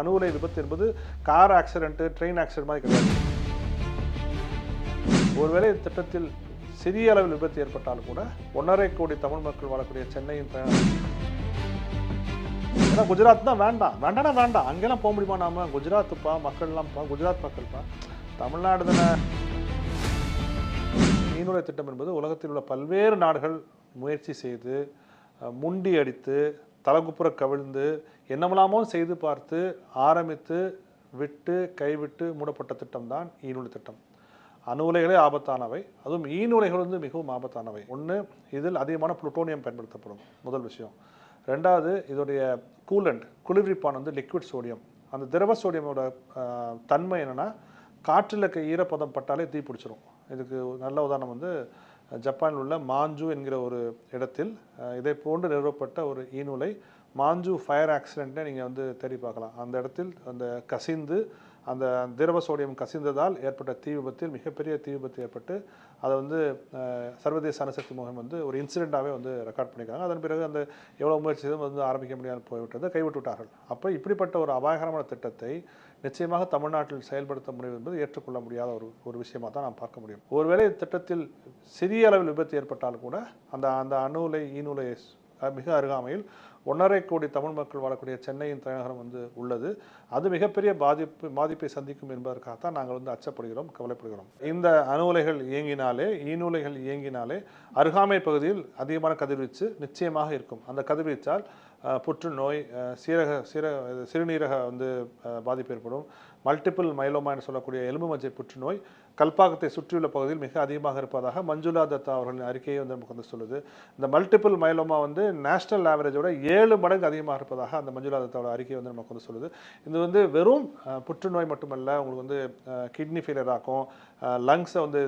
அணு உலை விபத்து என்பது கார் ஆக்சிடென்ட், ட்ரெயின் ஆக்சிடென்ட் மாதிரி கிடையாது. ஒருவேளை திட்டத்தில் சிறிய அளவில் விபத்து ஏற்பட்டாலும் கூட 1.5 கோடி தமிழ் மக்கள் வாழக்கூடிய சென்னையின் ஏன்னா குஜராத் தான் வேண்டாம் அங்கெல்லாம் போக முடியுமா? நாம குஜராத்துப்பா மக்கள்லாம்ப்பா, குஜராத் மக்கள்ப்பா, தமிழ்நாடு தானே. நீர்நிலை திட்டம் என்பது உலகத்தில் உள்ள பல்வேறு நாடுகள் முயற்சி செய்து முண்டி அடித்து தலகுப்புற கவிழ்ந்து என்னமெல்லாமோ செய்து பார்த்து ஆரம்பித்து விட்டு கைவிட்டு மூடப்பட்ட திட்டம் தான் ஈநுலை திட்டம். அணு உலைகளே ஆபத்தானவை, அதுவும் ஈநுலைகள் வந்து மிகவும் ஆபத்தானவை. ஒன்று, இதில் அதிகமான புளுட்டோனியம் பயன்படுத்தப்படும், முதல் விஷயம். ரெண்டாவது, இதோடைய கூலண்ட் குளிர்விப்பான் வந்து லிக்விட் சோடியம். அந்த திரவ சோடியமோட தன்மை என்னென்னா, காற்றில் இருக்க ஈரப்பதம் பட்டாலே தீ பிடிச்சிரும். இதுக்கு நல்ல உதாரணம் வந்து ஜப்பானில் உள்ள மாஞ்சு என்கிற ஒரு இடத்தில் இதை போன்று நிறுவப்பட்ட ஒரு ஈநுலை மாஞ்சு ஃபயர் ஆக்சிடென்ட்டை நீங்கள் வந்து தேடி பார்க்கலாம். அந்த இடத்தில் அந்த கசிந்து அந்த திரவ சோடியம் கசிந்ததால் ஏற்பட்ட தீ விபத்தில் மிகப்பெரிய தீ விபத்து ஏற்பட்டு அதை வந்து சர்வதேச அணுசக்தி முகாம் வந்து ஒரு இன்சிடெண்ட்டாகவே வந்து ரெக்கார்ட் பண்ணியிருக்காங்க. அதன் பிறகு அந்த எவ்வளோ முயற்சியும் வந்து ஆரம்பிக்க முடியாமல் போய்விட்டது, கைவிட்டு விட்டார்கள். அப்போ இப்படிப்பட்ட ஒரு அபாயகரமான திட்டத்தை நிச்சயமாக தமிழ்நாட்டில் செயல்படுத்த முடியும் என்பது ஏற்றுக்கொள்ள முடியாத ஒரு விஷயமாக தான் நாம் பார்க்க முடியும். ஒருவேளை திட்டத்தில் சிறிய அளவில் விபத்து ஏற்பட்டாலும் கூட அந்த அணு உலை ஈநுலை மிக அருகாமையில் 1.5 கோடி தமிழ் மக்கள் வாழக்கூடிய சென்னையின் தலைநகரம் வந்து உள்ளது. அது மிகப்பெரிய பாதிப்பை சந்திக்கும் என்பதற்காகத்தான் நாங்கள் வந்து அச்சப்படுகிறோம், கவலைப்படுகிறோம். இந்த அணு உலைகள் இயங்கினாலே, ஈநுலைகள் இயங்கினாலே அருகாமை பகுதியில் அதிகமான கதிர்வீச்சு நிச்சயமாக இருக்கும். அந்த கதிர்வீச்சால் புற்றுநோய், சிறுநீரக வந்து பாதிப்பு ஏற்படும். மல்டிபிள் மைலோமா என்று சொல்லக்கூடிய எலும்பு மஞ்சை புற்றுநோய் கல்பாக்கத்தை சுற்றியுள்ள பகுதியில் மிக அதிகமாக இருப்பதாக மஞ்சுளா தத்தா அவர்களின் அறிக்கையை வந்து நமக்கு வந்து சொல்லுது. இந்த மல்டிபிள் மைலோமா வந்து நேஷனல் ஆவரேஜோட 7 மடங்கு அதிகமாக இருப்பதாக அந்த மஞ்சுளா தத்தாவோட அறிக்கை வந்து நமக்கு வந்து சொல்லுது. இது வந்து வெறும் புற்றுநோய் மட்டுமல்ல, உங்களுக்கு வந்து கிட்னி ஃபெயிலியர் ஆகும், லங்ஸை வந்து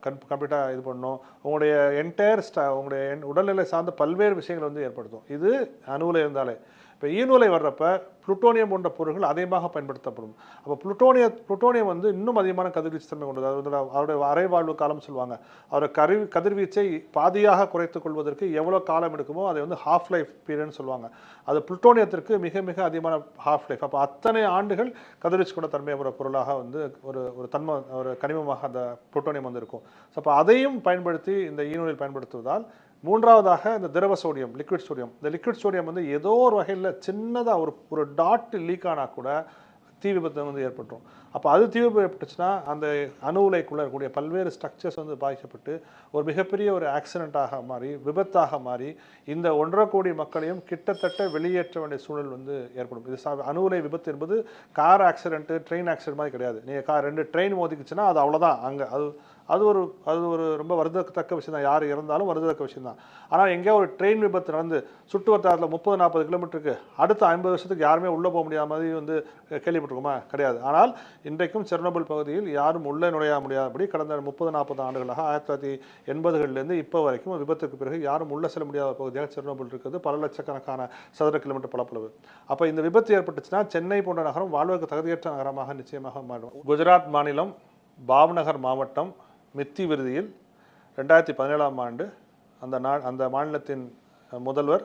கம்ப்ளீட்டாக இது பண்ணணும், உங்களுடைய என்டையர் உங்களுடைய உடல்நிலை சார்ந்த பல்வேறு விஷயங்கள் வந்து ஏற்படுத்தும். இது அணு உலை இருந்தாலே. இப்போ ஈநுலை வர்றப்ப புளுட்டோனியம் போன்ற பொருட்கள் அதிகமாக பயன்படுத்தப்படும். அப்போ புளுட்டோனியம் வந்து இன்னும் அதிகமான கதிர்வீச்சு தன்மை கொண்டது. அது வந்து அவருடைய அரைவாழ்வு காலம் சொல்லுவாங்க. அவரை கதிர்வீச்சை பாதியாக குறைத்துக் கொள்வதற்கு எவ்வளோ காலம் எடுக்குமோ அதை வந்து ஹாஃப் லைஃப் பீரியட்னு சொல்லுவாங்க. அது புளுட்டோனியத்திற்கு மிக மிக அதிகமான ஹாஃப் லைஃப். அப்போ அத்தனை ஆண்டுகள் கதிர்வீச்சு கொண்ட தன்மை ஒரு பொருளாக வந்து ஒரு கனிமமாக அந்த புளுட்டோனியம் வந்து இருக்கும். ஸோ அப்போ அதையும் பயன்படுத்தி இந்த ஈநுலையில் பயன்படுத்துவதால், மூன்றாவதாக இந்த திரவ சோடியம், லிக்விட் சோடியம். இந்த லிக்விட் சோடியம் வந்து ஏதோ ஒரு வகையில் சின்னதாக ஒரு டாட் லீக் ஆனால் கூட தீ விபத்து வந்து ஏற்பட்டுரும். அப்போ அது தீ விபத்து ஏற்பட்டுச்சுன்னா அந்த அணு உலைக்குள்ளே இருக்கக்கூடிய பல்வேறு ஸ்ட்ரக்சர்ஸ் வந்து பாதிக்கப்பட்டு ஒரு மிகப்பெரிய ஒரு ஆக்சிடெண்ட்டாக மாறி, விபத்தாக மாறி இந்த 1.5 கோடி மக்களையும் கிட்டத்தட்ட வெளியேற்ற வேண்டிய சூழல் வந்து ஏற்படும். இது அணு உலை விபத்து என்பது கார் ஆக்சிடென்ட், ட்ரெயின் ஆக்சிடென்ட் மாதிரி கிடையாது. நீங்கள் 2 ட்ரெயின் மோதிக்குச்சுன்னா அது அவ்வளோதான். அங்கே அது ஒரு ரொம்ப வருந்தத்தக்க விஷயம் தான். யார் இறந்தாலும் வருந்தத்தக்க விஷயம் தான். ஆனால் எங்கேயோ ஒரு ட்ரெயின் விபத்து நடந்து சுற்று வட்டாரத்தில் 30-40 கிலோமீட்டருக்கு அடுத்த 50 வருஷத்துக்கு யாருமே உள்ளே போக முடியாத மாதிரி வந்து கேள்விப்பட்டிருக்குமா? கிடையாது. ஆனால் இன்றைக்கும் செர்னோபில் பகுதியில் யாரும் உள்ளே நுழைய முடியாதபடி கடந்த 30-40 ஆண்டுகளாக 1980களிலிருந்து இப்போ வரைக்கும் விபத்துக்கு பிறகு யாரும் உள்ளே செல்ல முடியாத பகுதியாக செர்னோபில் இருக்கிறது. பல லட்சக்கணக்கான சதுர கிலோமீட்டர் பரப்பளவு. அப்போ இந்த விபத்து ஏற்பட்டுச்சுன்னா சென்னை போன்ற நகரம் வாழ்வதற்கு தகுதியற்ற நகரமாக நிச்சயமாக மாறும். குஜராத் மாநிலம் பாவ்நகர் மாவட்டம் மித்தி விருதியில் 2017ஆம் ஆண்டு அந்த மாநிலத்தின் முதல்வர்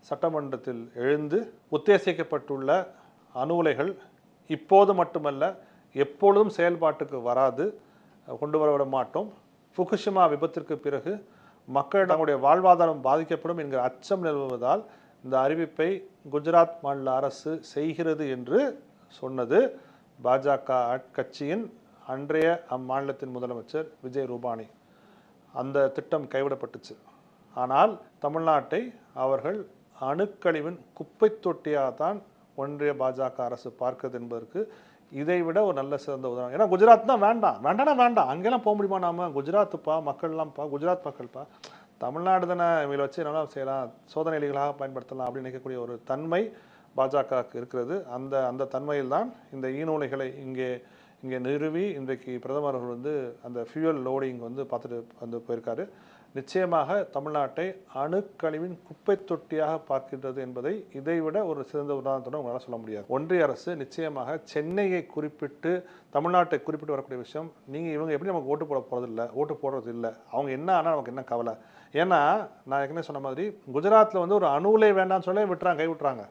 சட்டமன்றத்தில் எழுந்து உத்தேசிக்கப்பட்டுள்ள அணு உலைகள் இப்போது மட்டுமல்ல எப்பொழுதும் செயல்பாட்டுக்கு வராது, கொண்டு வரவிட மாட்டோம். ஃபுகுஷிமா விபத்திற்கு பிறகு மக்கள் தங்களுடைய வாழ்வாதாரம் பாதிக்கப்படும் என்கிற அச்சம் நிலவுவதால் இந்த அறிவிப்பை குஜராத் மாநில அரசு செய்கிறது என்று சொன்னது பாஜக கட்சியின் அன்றைய அம்மாநிலத்தின் முதலமைச்சர் விஜய் ரூபானி. அந்த திட்டம் கைவிடப்பட்டுச்சு. ஆனால் தமிழ்நாட்டை அவர்கள் அணுக்கழிவின் குப்பை தொட்டியாக தான் ஒன்றிய பாஜக அரசு பார்க்கிறது என்பதற்கு இதைவிட ஒரு நல்ல சிறந்த உதாரணம். ஏன்னா குஜராத் தான் வேண்டாம் அங்கெல்லாம் போக முடியுமா? நாம குஜராத்துப்பா மக்கள்லாம்ப்பா, குஜராத் மக்கள்ப்பா, தமிழ்நாடு தானே, இவங்களை வச்சு நல்லா செய்யலாம், சோதனைகளாக பயன்படுத்தலாம் அப்படின்னு நினைக்கக்கூடிய ஒரு தன்மை பாஜகவுக்கு இருக்கிறது. அந்த தன்மையில் தான் இந்த ஈநுலைகளை இங்கே நிறுவி இன்றைக்கு பிரதமர் அவர்கள் வந்து அந்த ஃபியூயல் லோடிங் வந்து பார்த்துட்டு வந்து போயிருக்காரு. நிச்சயமாக தமிழ்நாட்டை அணுக்கழிவின் குப்பை தொட்டியாக பார்க்கின்றது என்பதை இதைவிட ஒரு சிறந்த உதாரணத்தோடு உங்களால் சொல்ல முடியாது. ஒன்றிய அரசு நிச்சயமாக சென்னையை குறிப்பிட்டு தமிழ்நாட்டை குறிப்பிட்டு வரக்கூடிய விஷயம், இவங்க எப்படி நமக்கு ஓட்டு போட போகிறதில்லை, ஓட்டு போடுறது இல்லை, அவங்க என்ன ஆனால் நமக்கு என்ன கவலை. ஏன்னா நான் ஏற்கனவே சொன்ன மாதிரி குஜராத்தில் வந்து ஒரு அணு உலை வேண்டாம்னு சொல்லி கை விட்டுறாங்க.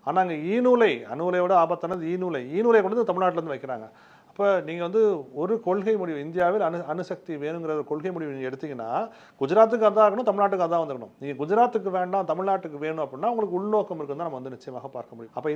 ஆனால் அங்கே ஈநூலை, அணுலையோட ஆபத்தானது ஈநூலை கொண்டு வந்து தமிழ்நாட்டிலேருந்து வைக்கிறாங்க. அப்போ நீங்கள் வந்து ஒரு கொள்கை முடிவு, இந்தியாவில் அணுசக்தி வேணுங்கிற ஒரு கொள்கை முடிவு நீங்கள் எடுத்தீங்கன்னா குஜராத்துக்கு அதான் இருக்கணும், தமிழ்நாட்டுக்கு அதான் வந்துடணும். நீங்கள் குஜராத்துக்கு வேண்டாம் தமிழ்நாட்டுக்கு வேணும் அப்படின்னா உங்களுக்கு உள்நோக்கம் இருக்குன்னு தான் நம்ம வந்து நிச்சயமாக பார்க்க முடியும். அப்போ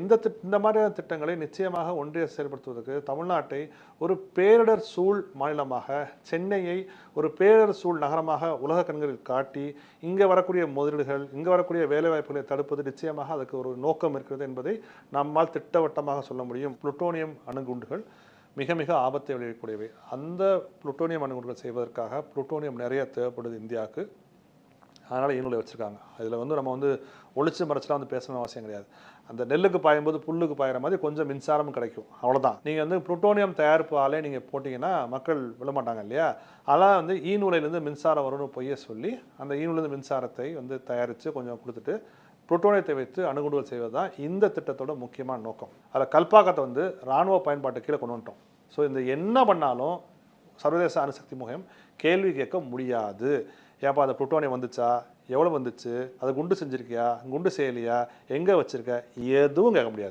இந்த மாதிரியான திட்டங்களை நிச்சயமாக ஒன்றிய செயல்படுத்துவதற்கு தமிழ்நாட்டை ஒரு பேரிடர் சூழ் மாநிலமாக, சென்னையை ஒரு பேரிடர் சூழ் நகரமாக உலக கண்களில் காட்டி இங்கே வரக்கூடிய முதலீடுகள், இங்கே வரக்கூடிய வேலைவாய்ப்புகளை தடுப்பது நிச்சயமாக அதுக்கு ஒரு நோக்கம் இருக்கிறது என்பதை நம்மால் திட்டவட்டமாக சொல்ல முடியும். புளுட்டோனியம் அணுகுண்டுகள் மிக மிக ஆபத்தை விளைவிக்கக்கூடியவை. அந்த புளுட்டோனியம் அணுகுண்டுகள் செய்வதற்காக புளுட்டோனியம் நிறைய தேவைப்படுது இந்தியாவுக்கு. அதனால் ஈநூலை வச்சுருக்காங்க. அதில் வந்து நம்ம வந்து ஒளிச்சு மறைச்சலாம் வந்து பேசணும் அவசியம் கிடையாது. அந்த நெல்லுக்கு பாயும்போது புல்லுக்கு பாயிற மாதிரி கொஞ்சம் மின்சாரமும் கிடைக்கும், அவ்வளோதான். நீங்கள் வந்து புளுட்டோனியம் தயாரிப்பு ஆலை நீங்கள் போட்டிங்கன்னா மக்கள் விழமாட்டாங்க இல்லையா? அதெல்லாம் வந்து ஈநூலையிலேருந்து மின்சாரம் வரும்னு பொய்ய சொல்லி அந்த ஈநூலேருந்து மின்சாரத்தை வந்து தயாரித்து கொஞ்சம் கொடுத்துட்டு புளுட்டோனியத்தை வைத்து அணுகுண்டுகள் செய்வது தான் இந்த திட்டத்தோட முக்கியமான நோக்கம். அதில் கல்பாக்கத்தை வந்து இராணுவ பயன்பாட்டு கீழே கொண்டு வந்துட்டோம். ஸோ இந்த என்ன பண்ணாலும் சர்வதேச அணுசக்தி முகாம் கேள்வி கேட்க முடியாது. ஏப்பா அந்த புளுட்டோனியம் வந்துச்சா, எவ்வளோ வந்துச்சு, அதை குண்டு செஞ்சுருக்கியா, குண்டு செய்யலையா, எங்கே வச்சுருக்க, எதுவும் கேட்க முடியாது.